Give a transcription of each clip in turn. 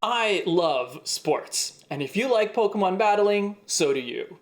I love sports, and if you like Pokemon battling, so do you.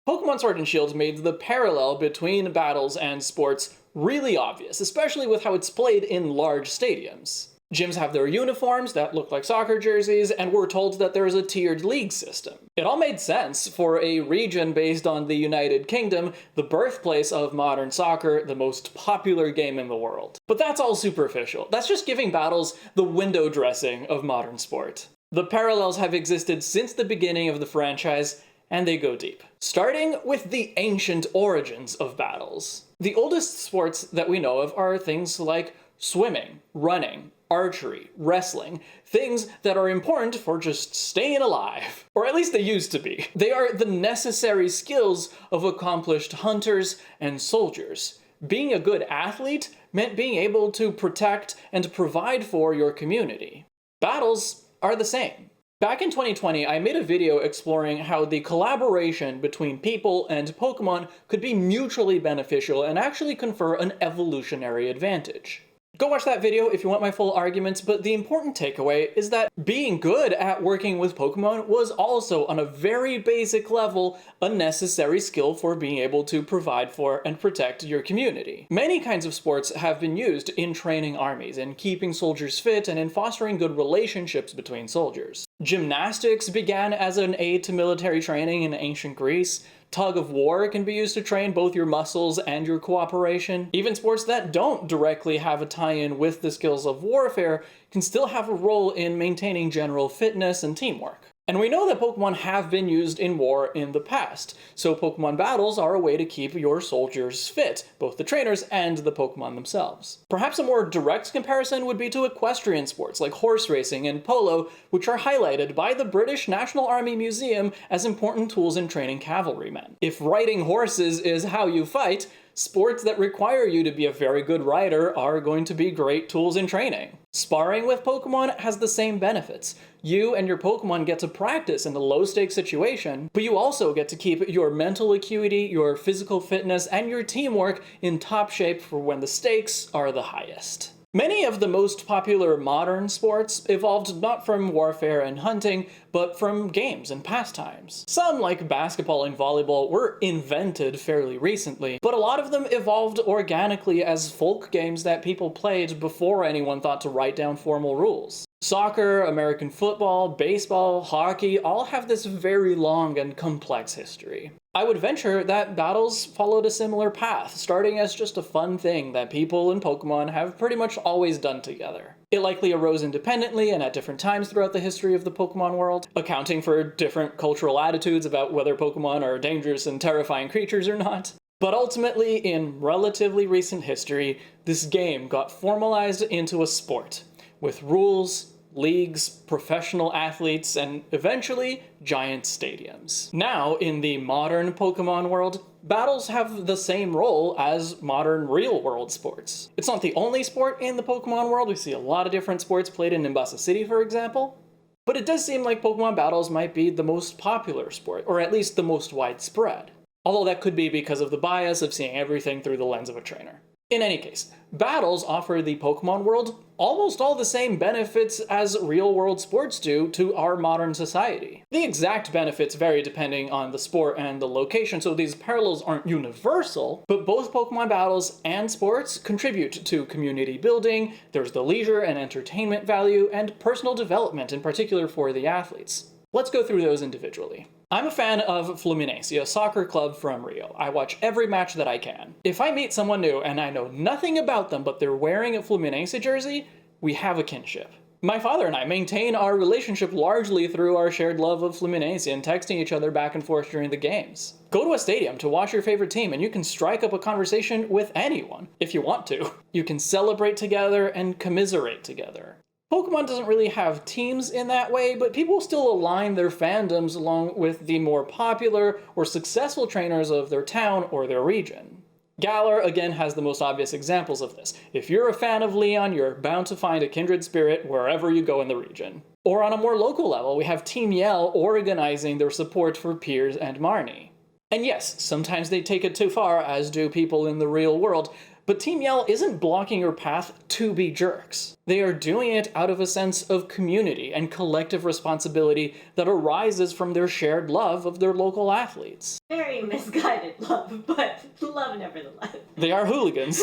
Pokemon Sword and Shield made the parallel between battles and sports really obvious, especially with how it's played in large stadiums. Gyms have their uniforms that look like soccer jerseys, and we're told that there is a tiered league system. It all made sense for a region based on the United Kingdom, the birthplace of modern soccer, the most popular game in the world. But that's all superficial. That's just giving battles the window dressing of modern sport. The parallels have existed since the beginning of the franchise, and they go deep. Starting with the ancient origins of battles. The oldest sports that we know of are things like swimming, running, archery, wrestling, things that are important for just staying alive. Or at least they used to be. They are the necessary skills of accomplished hunters and soldiers. Being a good athlete meant being able to protect and provide for your community. Battles are the same. Back in 2020, I made a video exploring how the collaboration between people and Pokemon could be mutually beneficial and actually confer an evolutionary advantage. Go watch that video if you want my full arguments, but the important takeaway is that being good at working with Pokemon was also, on a very basic level, a necessary skill for being able to provide for and protect your community. Many kinds of sports have been used in training armies, in keeping soldiers fit, and in fostering good relationships between soldiers. Gymnastics began as an aid to military training in ancient Greece. Tug of war can be used to train both your muscles and your cooperation. Even sports that don't directly have a tie-in with the skills of warfare can still have a role in maintaining general fitness and teamwork. And we know that Pokemon have been used in war in the past, so Pokemon battles are a way to keep your soldiers fit, both the trainers and the Pokemon themselves. Perhaps a more direct comparison would be to equestrian sports like horse racing and polo, which are highlighted by the British National Army Museum as important tools in training cavalrymen. If riding horses is how you fight, sports that require you to be a very good rider are going to be great tools in training. Sparring with Pokemon has the same benefits. You and your Pokemon get to practice in a low-stakes situation, but you also get to keep your mental acuity, your physical fitness, and your teamwork in top shape for when the stakes are the highest. Many of the most popular modern sports evolved not from warfare and hunting, but from games and pastimes. Some, like basketball and volleyball, were invented fairly recently, but a lot of them evolved organically as folk games that people played before anyone thought to write down formal rules. Soccer, American football, baseball, hockey all have this very long and complex history. I would venture that battles followed a similar path, starting as just a fun thing that people and Pokemon have pretty much always done together. It likely arose independently and at different times throughout the history of the Pokemon world, accounting for different cultural attitudes about whether Pokemon are dangerous and terrifying creatures or not. But ultimately, in relatively recent history, this game got formalized into a sport, with rules, leagues, professional athletes, and eventually, giant stadiums. Now, in the modern Pokemon world, battles have the same role as modern real-world sports. It's not the only sport in the Pokemon world. We see a lot of different sports played in Nimbasa City, for example. But it does seem like Pokemon battles might be the most popular sport, or at least the most widespread. Although that could be because of the bias of seeing everything through the lens of a trainer. In any case, battles offer the Pokemon world almost all the same benefits as real-world sports do to our modern society. The exact benefits vary depending on the sport and the location, so these parallels aren't universal, but both Pokemon battles and sports contribute to community building, there's the leisure and entertainment value, and personal development, in particular for the athletes. Let's go through those individually. I'm a fan of Fluminense, a soccer club from Rio. I watch every match that I can. If I meet someone new and I know nothing about them but they're wearing a Fluminense jersey, we have a kinship. My father and I maintain our relationship largely through our shared love of Fluminense and texting each other back and forth during the games. Go to a stadium to watch your favorite team and you can strike up a conversation with anyone, if you want to. You can celebrate together and commiserate together. Pokemon doesn't really have teams in that way, but people still align their fandoms along with the more popular or successful trainers of their town or their region. Galar, again, has the most obvious examples of this. If you're a fan of Leon, you're bound to find a kindred spirit wherever you go in the region. Or on a more local level, we have Team Yell organizing their support for Piers and Marnie. And yes, sometimes they take it too far, as do people in the real world, but Team Yell isn't blocking your path to be jerks. They are doing it out of a sense of community and collective responsibility that arises from their shared love of their local athletes. Very misguided love, but love nevertheless. They are hooligans.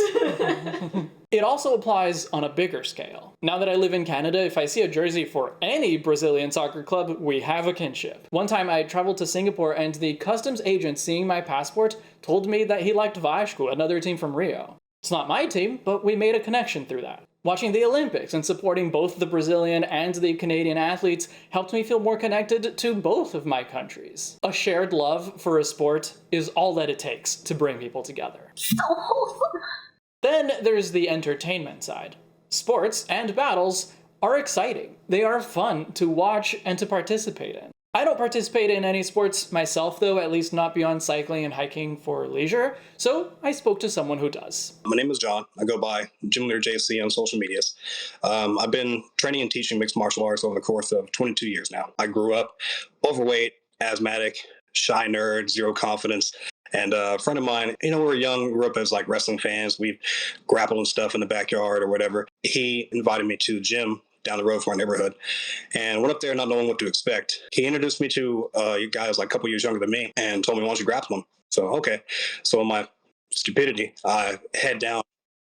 It also applies on a bigger scale. Now that I live in Canada, if I see a jersey for any Brazilian soccer club, we have a kinship. One time I traveled to Singapore and the customs agent seeing my passport told me that he liked Vasco, another team from Rio. It's not my team, but we made a connection through that. Watching the Olympics and supporting both the Brazilian and the Canadian athletes helped me feel more connected to both of my countries. A shared love for a sport is all that it takes to bring people together. So wholesome. Then there's the entertainment side. Sports and battles are exciting. They are fun to watch and to participate in. I don't participate in any sports myself though, at least not beyond cycling and hiking for leisure, so I spoke to someone who does. My name is John. I go by Gym Leader JC on social medias. I've been training and teaching mixed martial arts over the course of 22 years now. I grew up overweight, asthmatic, shy nerd, zero confidence. And a friend of mine, we were young, grew up as like wrestling fans. We grappled and stuff in the backyard or whatever. He invited me to the gym down the road from our neighborhood and went up there not knowing what to expect. He introduced me to a guy who was like a couple years younger than me and told me, why don't you grapple him? So, okay. So in my stupidity, I head down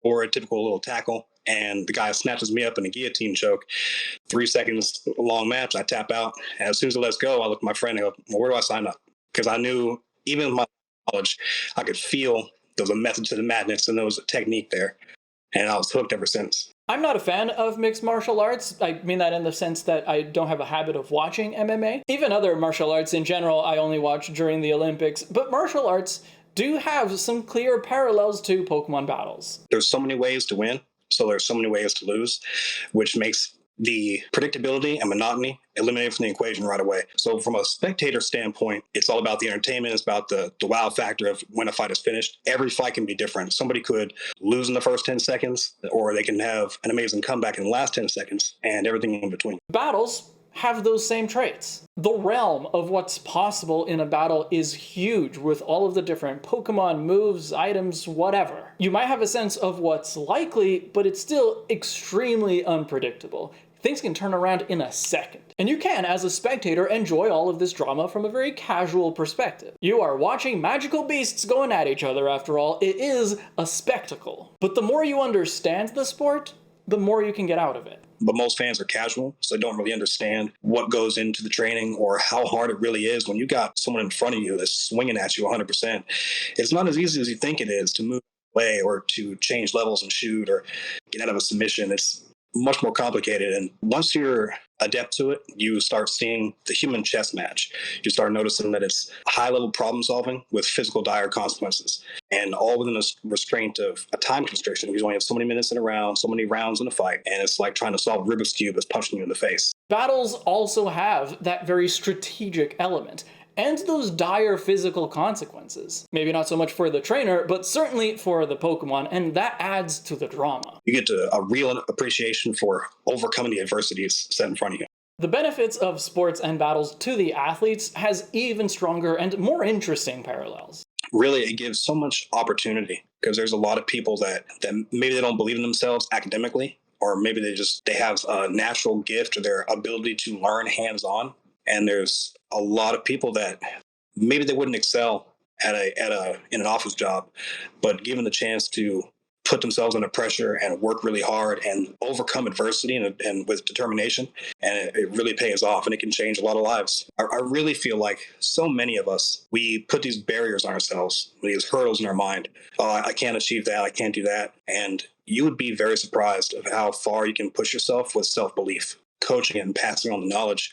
for a typical little tackle and the guy snatches me up in a guillotine choke. 3 seconds long match, I tap out. And as soon as it lets go, I look at my friend and go, well, where do I sign up? Because I knew even with my knowledge, I could feel there was a method to the madness and there was a technique there. And I was hooked ever since. I'm not a fan of mixed martial arts. I mean that in the sense that I don't have a habit of watching MMA. Even other martial arts in general, I only watch during the Olympics. But martial arts do have some clear parallels to Pokemon battles. There's so many ways to win, so there's so many ways to lose, which makes the predictability and monotony eliminated from the equation right away. So from a spectator standpoint, it's all about the entertainment. It's about the wow factor of when a fight is finished. Every fight can be different. Somebody could lose in the first 10 seconds, or they can have an amazing comeback in the last 10 seconds, and everything in between. Battles have those same traits. The realm of what's possible in a battle is huge with all of the different Pokemon moves, items, whatever. You might have a sense of what's likely, but it's still extremely unpredictable. Things can turn around in a second. And you can, as a spectator, enjoy all of this drama from a very casual perspective. You are watching magical beasts going at each other after all. It is a spectacle. But the more you understand the sport, the more you can get out of it. But most fans are casual, so they don't really understand what goes into the training or how hard it really is. When you got someone in front of you that's swinging at you 100%, it's not as easy as you think it is to move away or to change levels and shoot or get out of a submission. It's much more complicated. And once you're adept to it, you start seeing the human chess match. You start noticing that it's high-level problem solving with physical dire consequences, and all within a restraint of a time constriction. You only have so many minutes in a round, so many rounds in a fight, and it's like trying to solve Rubik's Cube that's punching you in the face. Battles also have that very strategic element, and those dire physical consequences. Maybe not so much for the trainer, but certainly for the Pokemon, and that adds to the drama. You get a real appreciation for overcoming the adversities set in front of you. The benefits of sports and battles to the athletes has even stronger and more interesting parallels. Really, it gives so much opportunity because there's a lot of people that maybe they don't believe in themselves academically, or maybe they have a natural gift or their ability to learn hands-on. And there's a lot of people that maybe they wouldn't excel in an office job, but given the chance to put themselves under pressure and work really hard and overcome adversity and with determination, and it really pays off and it can change a lot of lives. I really feel like so many of us, we put these barriers on ourselves, these hurdles in our mind. Oh, I can't achieve that. I can't do that. And you would be very surprised of how far you can push yourself with self-belief, coaching it and passing on the knowledge.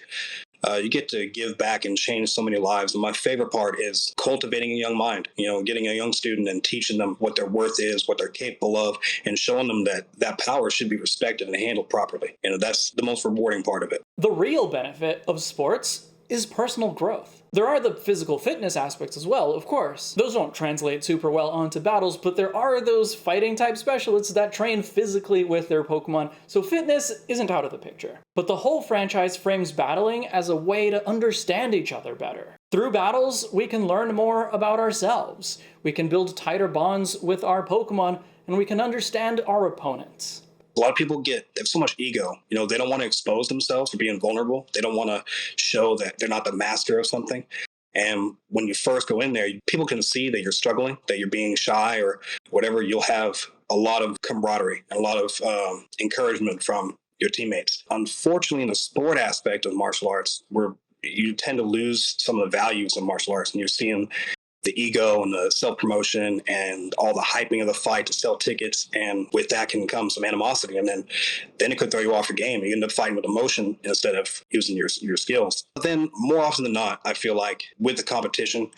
You get to give back and change so many lives. And my favorite part is cultivating a young mind, getting a young student and teaching them what their worth is, what they're capable of, and showing them that power should be respected and handled properly. That's the most rewarding part of it. The real benefit of sports is personal growth. There are the physical fitness aspects as well, of course. Those don't translate super well onto battles, but there are those fighting type specialists that train physically with their Pokemon, so fitness isn't out of the picture. But the whole franchise frames battling as a way to understand each other better. Through battles, we can learn more about ourselves. We can build tighter bonds with our Pokemon, and we can understand our opponents. A lot of people they have so much ego. They don't want to expose themselves for being vulnerable. They don't want to show that they're not the master of something. And when you first go in there, people can see that you're struggling, that you're being shy or whatever. You'll have a lot of camaraderie and a lot of encouragement from your teammates. Unfortunately, in the sport aspect of martial arts, where you tend to lose some of the values of martial arts, and you're seeing the ego and the self-promotion and all the hyping of the fight to sell tickets. And with that can come some animosity. And then it could throw you off your game. You end up fighting with emotion instead of using your skills. But then more often than not, I feel like with the competition,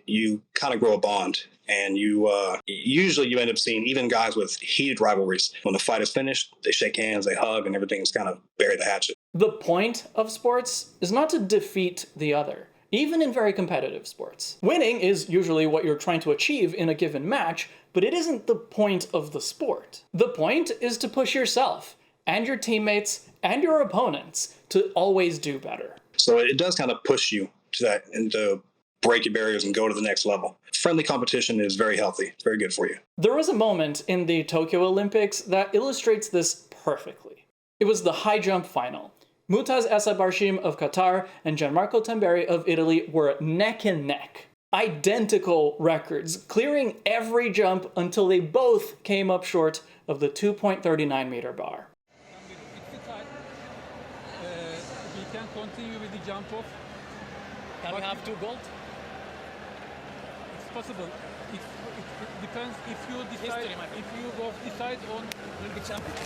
you kind of grow a bond. And usually you end up seeing even guys with heated rivalries. When the fight is finished, they shake hands, they hug, and everything's kind of buried the hatchet. The point of sports is not to defeat the other. Even in very competitive sports. Winning is usually what you're trying to achieve in a given match, but it isn't the point of the sport. The point is to push yourself and your teammates and your opponents to always do better. So it does kind of push you to that and to break your barriers and go to the next level. Friendly competition is very healthy. It's very good for you. There was a moment in the Tokyo Olympics that illustrates this perfectly. It was the high jump final. Mutaz Essabarshim of Qatar and Gianmarco Tamberi of Italy were neck and neck. Identical records, clearing every jump until they both came up short of the 2.39 meter bar. We can continue with the jump off. Can we have 2 gold? It's possible. It depends if you decide on the champion.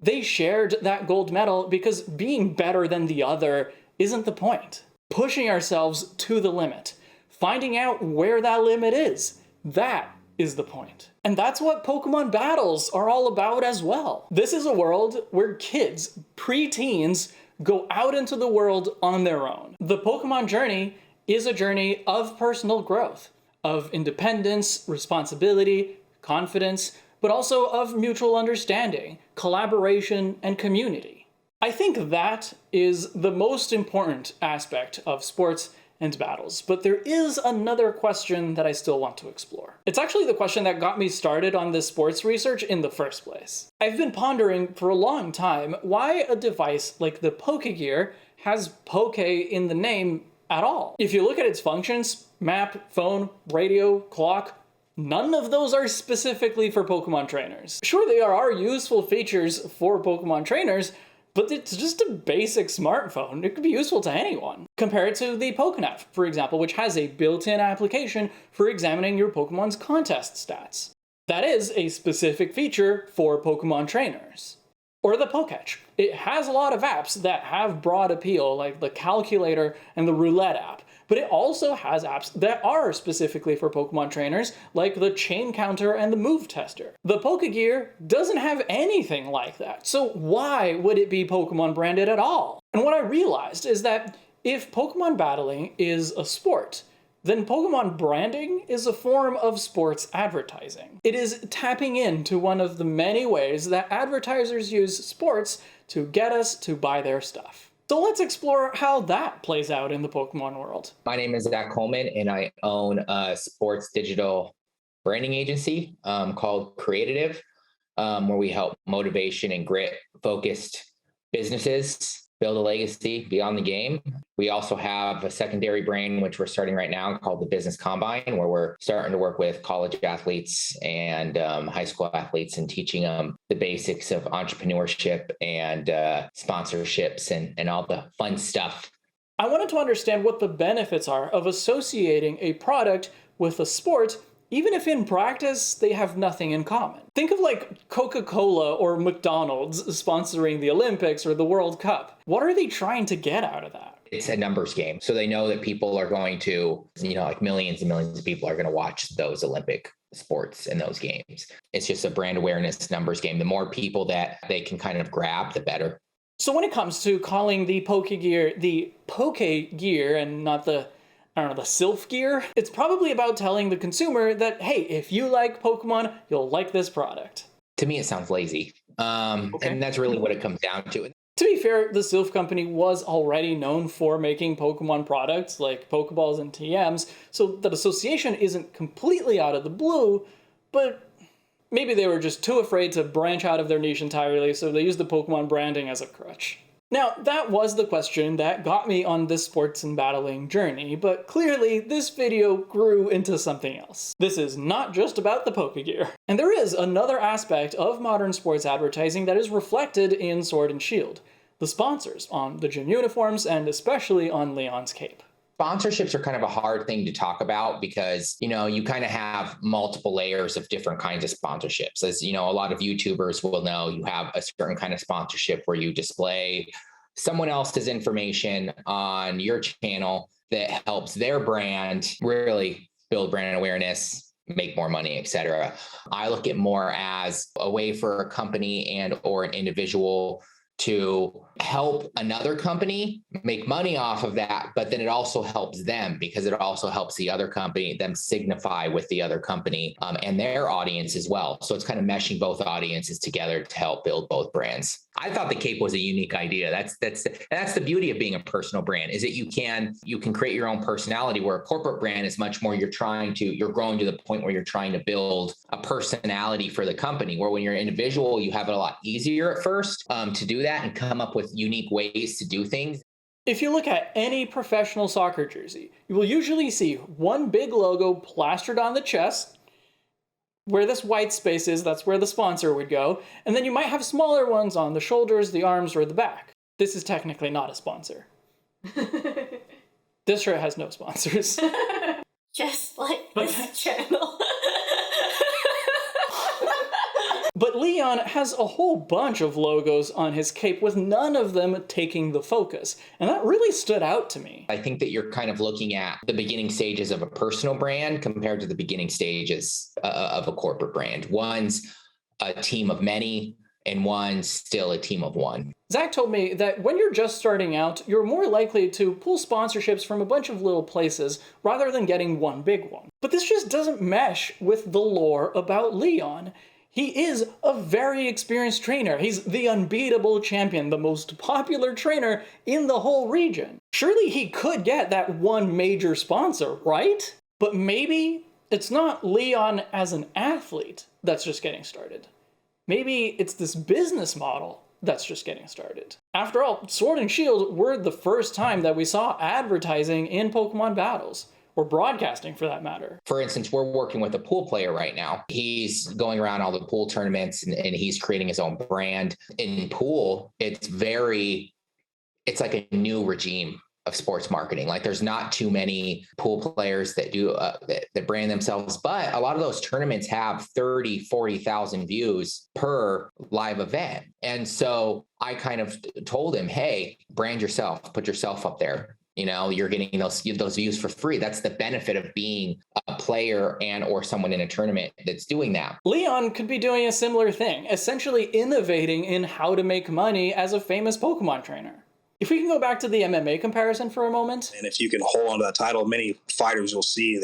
They shared that gold medal because being better than the other isn't the point. Pushing ourselves to the limit, finding out where that limit is, that is the point. And that's what Pokemon battles are all about as well. This is a world where kids, pre-teens, go out into the world on their own. The Pokemon journey is a journey of personal growth, of independence, responsibility, confidence, but also of mutual understanding, collaboration, and community. I think that is the most important aspect of sports and battles, but there is another question that I still want to explore. It's actually the question that got me started on this sports research in the first place. I've been pondering for a long time why a device like the Poké Gear has Poké in the name at all. If you look at its functions, map, phone, radio, clock, none of those are specifically for Pokemon trainers. Sure, there are useful features for Pokemon trainers, but it's just a basic smartphone. It could be useful to anyone. Compare it to the Pokénav, for example, which has a built-in application for examining your Pokemon's contest stats. That is a specific feature for Pokemon trainers. Or the Pokétch. It has a lot of apps that have broad appeal, like the calculator and the roulette app. But it also has apps that are specifically for Pokemon trainers, like the Chain Counter and the Move Tester. The Poké Gear doesn't have anything like that, so why would it be Pokemon branded at all? And what I realized is that if Pokemon battling is a sport, then Pokemon branding is a form of sports advertising. It is tapping into one of the many ways that advertisers use sports to get us to buy their stuff. So let's explore how that plays out in the Pokemon world. My name is Zach Coleman, and I own a sports digital branding agency called Creative, where we help motivation and grit focused businesses build a legacy beyond the game. We also have a secondary brand, which we're starting right now, called the Business Combine, where we're starting to work with college athletes and high school athletes and teaching them the basics of entrepreneurship and sponsorships and all the fun stuff. I wanted to understand what the benefits are of associating a product with a sport, even if in practice they have nothing in common. Think of like Coca-Cola or McDonald's sponsoring the Olympics or the World Cup. What are they trying to get out of that? It's a numbers game. So they know that people are going to, like millions and millions of people are going to watch those Olympic sports and those games. It's just a brand awareness numbers game. The more people that they can kind of grab, the better. So when it comes to calling the Poké Gear the Poké Gear and not the Sylph Gear, it's probably about telling the consumer that, hey, if you like Pokemon, you'll like this product. To me, it sounds lazy. And that's really what it comes down to. To be fair, the Sylph company was already known for making Pokemon products like Pokeballs and TMs, so that association isn't completely out of the blue, but maybe they were just too afraid to branch out of their niche entirely, so they used the Pokemon branding as a crutch. Now, that was the question that got me on this sports and battling journey, but clearly this video grew into something else. This is not just about the Poké Gear. And there is another aspect of modern sports advertising that is reflected in Sword and Shield: the sponsors on the gym uniforms and especially on Leon's cape. Sponsorships are kind of a hard thing to talk about because, you kind of have multiple layers of different kinds of sponsorships. As a lot of YouTubers will know, you have a certain kind of sponsorship where you display someone else's information on your channel that helps their brand really build brand awareness, make more money, etc. I look at more as a way for a company and or an individual to help another company make money off of that, but then it also helps them because it also helps the other company, them signify with the other company and their audience as well. So it's kind of meshing both audiences together to help build both brands. I thought the cape was a unique idea. That's the beauty of being a personal brand, is that you can create your own personality, where a corporate brand is much more you're growing to the point where you're trying to build a personality for the company, where when you're an individual, you have it a lot easier at first to do that and come up with unique ways to do things. If you look at any professional soccer jersey, you will usually see one big logo plastered on the chest. Where this white space is, that's where the sponsor would go. And then you might have smaller ones on the shoulders, the arms, or the back. This is technically not a sponsor. This shirt has no sponsors. Just like this channel. But Leon has a whole bunch of logos on his cape with none of them taking the focus. And that really stood out to me. I think that you're kind of looking at the beginning stages of a personal brand compared to the beginning stages of a corporate brand. One's a team of many and one's still a team of one. Zach told me that when you're just starting out, you're more likely to pull sponsorships from a bunch of little places rather than getting one big one. But this just doesn't mesh with the lore about Leon. He is a very experienced trainer. He's the unbeatable champion, the most popular trainer in the whole region. Surely he could get that one major sponsor, right? But maybe it's not Leon as an athlete that's just getting started. Maybe it's this business model that's just getting started. After all, Sword and Shield were the first time that we saw advertising in Pokemon battles. Or broadcasting, for that matter. For instance, we're working with a pool player right now. He's going around all the pool tournaments and he's creating his own brand. In pool, it's like a new regime of sports marketing. Like, there's not too many pool players that do that brand themselves, but a lot of those tournaments have 30, 40,000 views per live event. And so I kind of told him, hey, brand yourself, put yourself up there. You're getting those views for free. That's the benefit of being a player and or someone in a tournament that's doing that. Leon could be doing a similar thing, essentially innovating in how to make money as a famous Pokemon trainer. If we can go back to the MMA comparison for a moment. And if you can hold on to that title, many fighters you'll see,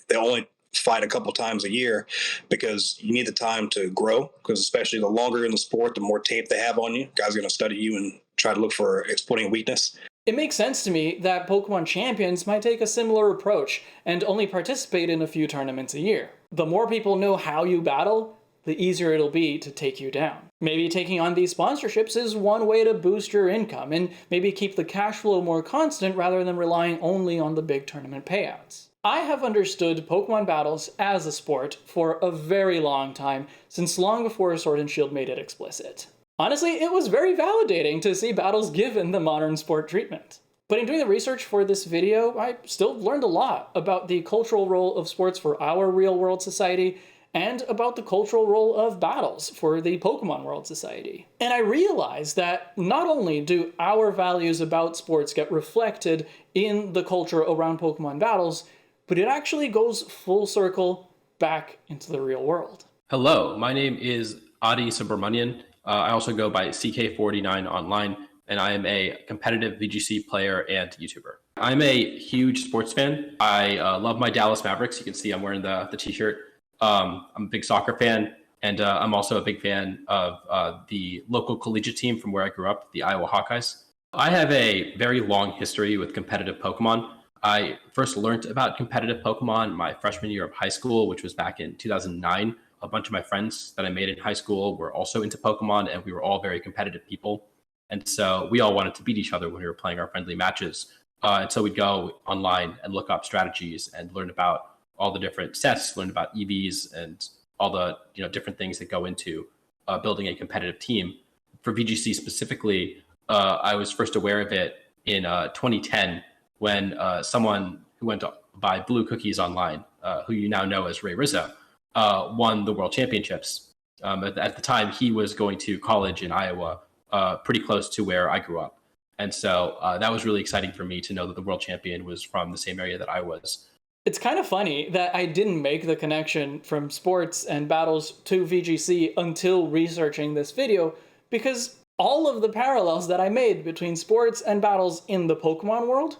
they only fight a couple times a year because you need the time to grow, because especially the longer you're in the sport, the more tape they have on you. Guys are going to study you and try to look for exploiting weakness. It makes sense to me that Pokemon champions might take a similar approach and only participate in a few tournaments a year. The more people know how you battle, the easier it'll be to take you down. Maybe taking on these sponsorships is one way to boost your income and maybe keep the cash flow more constant rather than relying only on the big tournament payouts. I have understood Pokemon battles as a sport for a very long time, since long before Sword and Shield made it explicit. Honestly, it was very validating to see battles given the modern sport treatment. But in doing the research for this video, I still learned a lot about the cultural role of sports for our real-world society and about the cultural role of battles for the Pokemon World Society. And I realized that not only do our values about sports get reflected in the culture around Pokemon battles, but it actually goes full circle back into the real world. Hello, my name is Adi Subramanian. I also go by CK49 online, and I am a competitive VGC player and YouTuber. I'm a huge sports fan. I love my Dallas Mavericks. You can see I'm wearing the t-shirt. I'm a big soccer fan, and I'm also a big fan of the local collegiate team from where I grew up, the Iowa Hawkeyes. I have a very long history with competitive Pokemon. I first learned about competitive Pokemon my freshman year of high school, which was back in 2009, a bunch of my friends that I made in high school were also into Pokemon, and we were all very competitive people. And so we all wanted to beat each other when we were playing our friendly matches. And so we'd go online and look up strategies and learn about all the different sets, learn about EVs and all the different things that go into building a competitive team. For VGC specifically, I was first aware of it in 2010 when someone who went by Blue Cookies Online, who you now know as Ray Rizzo, won the World Championships. At the time, he was going to college in Iowa, pretty close to where I grew up. And so that was really exciting for me to know that the world champion was from the same area that I was. It's kind of funny that I didn't make the connection from sports and battles to VGC until researching this video, because all of the parallels that I made between sports and battles in the Pokemon world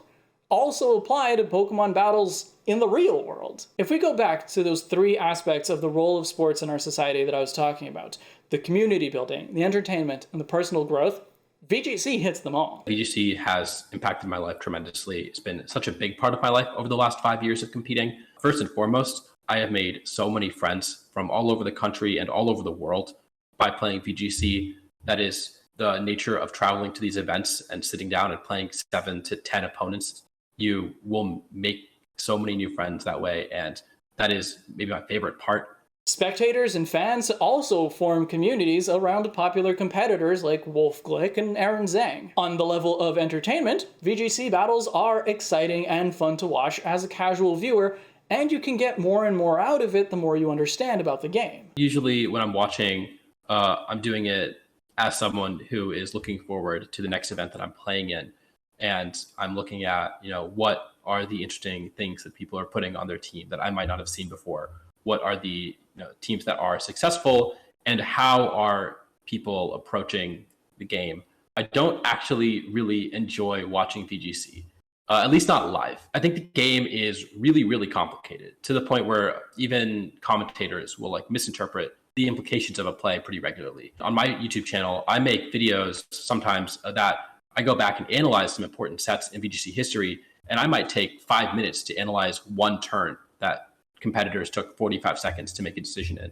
also apply to Pokemon battles in the real world. If we go back to those three aspects of the role of sports in our society that I was talking about, the community building, the entertainment, and the personal growth, VGC hits them all. VGC has impacted my life tremendously. It's been such a big part of my life over the last 5 years of competing. First and foremost, I have made so many friends from all over the country and all over the world by playing VGC. That is the nature of traveling to these events and sitting down and playing 7 to 10 opponents. You will make so many new friends that way, and that is maybe my favorite part. Spectators and fans also form communities around popular competitors like Wolf Glick and Aaron Zhang. On the level of entertainment, VGC battles are exciting and fun to watch as a casual viewer, and you can get more and more out of it the more you understand about the game. Usually when I'm watching, I'm doing it as someone who is looking forward to the next event that I'm playing in. And I'm looking at, what are the interesting things that people are putting on their team that I might not have seen before? What are the teams that are successful, and how are people approaching the game? I don't actually really enjoy watching VGC, at least not live. I think the game is really, really complicated to the point where even commentators will misinterpret the implications of a play pretty regularly. On my YouTube channel, I make videos sometimes that I go back and analyze some important sets in VGC history, and I might take 5 minutes to analyze one turn that competitors took 45 seconds to make a decision in.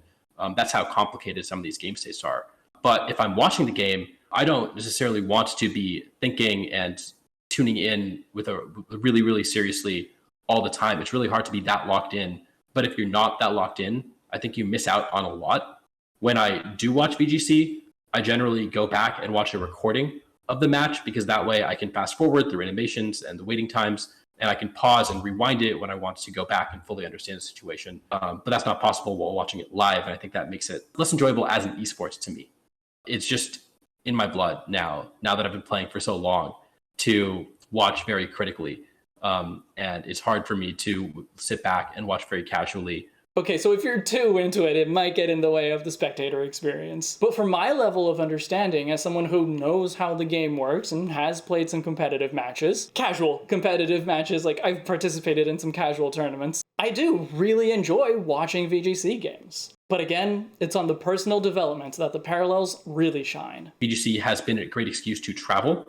That's how complicated some of these game states are. But if I'm watching the game, I don't necessarily want to be thinking and tuning in with a really, really seriously all the time. It's really hard to be that locked in. But if you're not that locked in, I think you miss out on a lot. When I do watch VGC, I generally go back and watch a recording of the match, because that way I can fast forward through animations and the waiting times, and I can pause and rewind it when I want to go back and fully understand the situation. But that's not possible while watching it live, and I think that makes it less enjoyable as an esports to me. It's just in my blood now that I've been playing for so long, to watch very critically. And it's hard for me to sit back and watch very casually. Okay, so if you're too into it, it might get in the way of the spectator experience. But for my level of understanding, as someone who knows how the game works and has played some competitive matches, casual competitive matches, I've participated in some casual tournaments, I do really enjoy watching VGC games. But again, it's on the personal development that the parallels really shine. VGC has been a great excuse to travel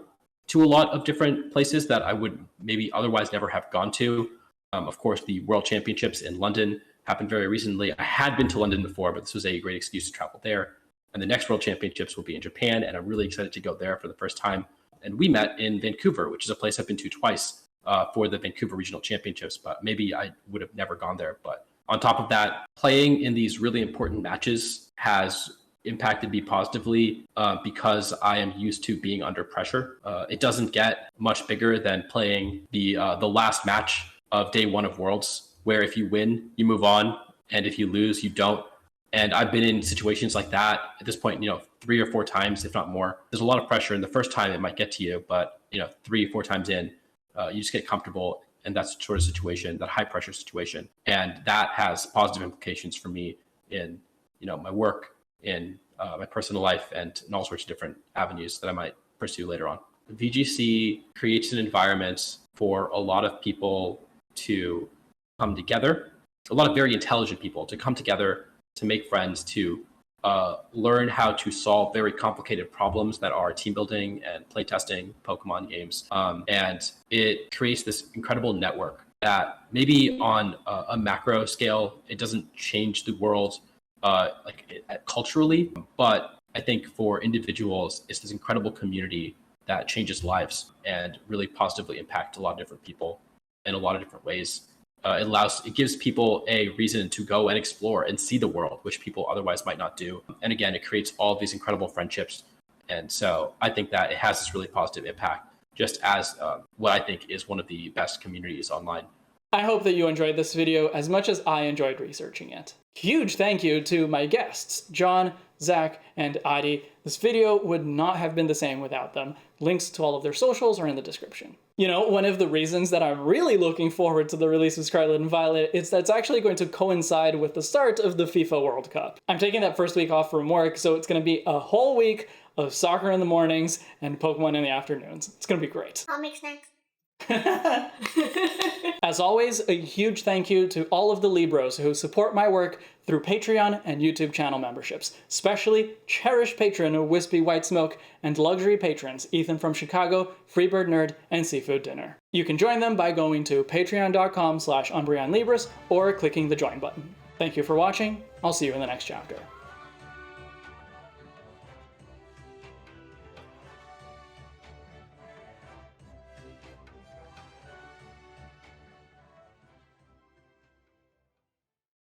to a lot of different places that I would maybe otherwise never have gone to. Of course, the World Championships in London happened very recently. I had been to London before, but this was a great excuse to travel there. And the next World Championships will be in Japan, and I'm really excited to go there for the first time. And we met in Vancouver, which is a place I've been to twice for the Vancouver Regional Championships, but maybe I would have never gone there. But on top of that, playing in these really important matches has impacted me positively because I am used to being under pressure. It doesn't get much bigger than playing the last match of day one of Worlds, where if you win, you move on, and if you lose, you don't. And I've been in situations like that at this point, 3 or 4 times, if not more. There's a lot of pressure, and the first time it might get to you, but 3 or 4 times in, you just get comfortable, and that's the sort of situation, that high pressure situation. And that has positive implications for me in, my work, in my personal life, and in all sorts of different avenues that I might pursue later on. VGC creates an environment for a lot of people to come together, a lot of very intelligent people to come together, to make friends, to learn how to solve very complicated problems that are team building and playtesting Pokemon games. And it creates this incredible network that maybe on a macro scale, it doesn't change the world culturally, but I think for individuals, it's this incredible community that changes lives and really positively impact a lot of different people in a lot of different ways. It gives people a reason to go and explore and see the world, which people otherwise might not do. And again, it creates all of these incredible friendships. And so I think that it has this really positive impact, just as what I think is one of the best communities online. I hope that you enjoyed this video as much as I enjoyed researching it. Huge thank you to my guests, John, Zach, and Adi. This video would not have been the same without them. Links to all of their socials are in the description. You know, one of the reasons that I'm really looking forward to the release of Scarlet and Violet is that it's actually going to coincide with the start of the FIFA World Cup. I'm taking that first week off from work, so it's going to be a whole week of soccer in the mornings and Pokemon in the afternoons. It's going to be great. I'll make snacks. As always, a huge thank you to all of the Libros who support my work through Patreon and YouTube channel memberships, especially cherished patron Wispy White Smoke and luxury patrons Ethan from Chicago, Freebird Nerd, and Seafood Dinner. You can join them by going to patreon.com/UmbreonLibris or clicking the join button. Thank you for watching. I'll see you in the next chapter.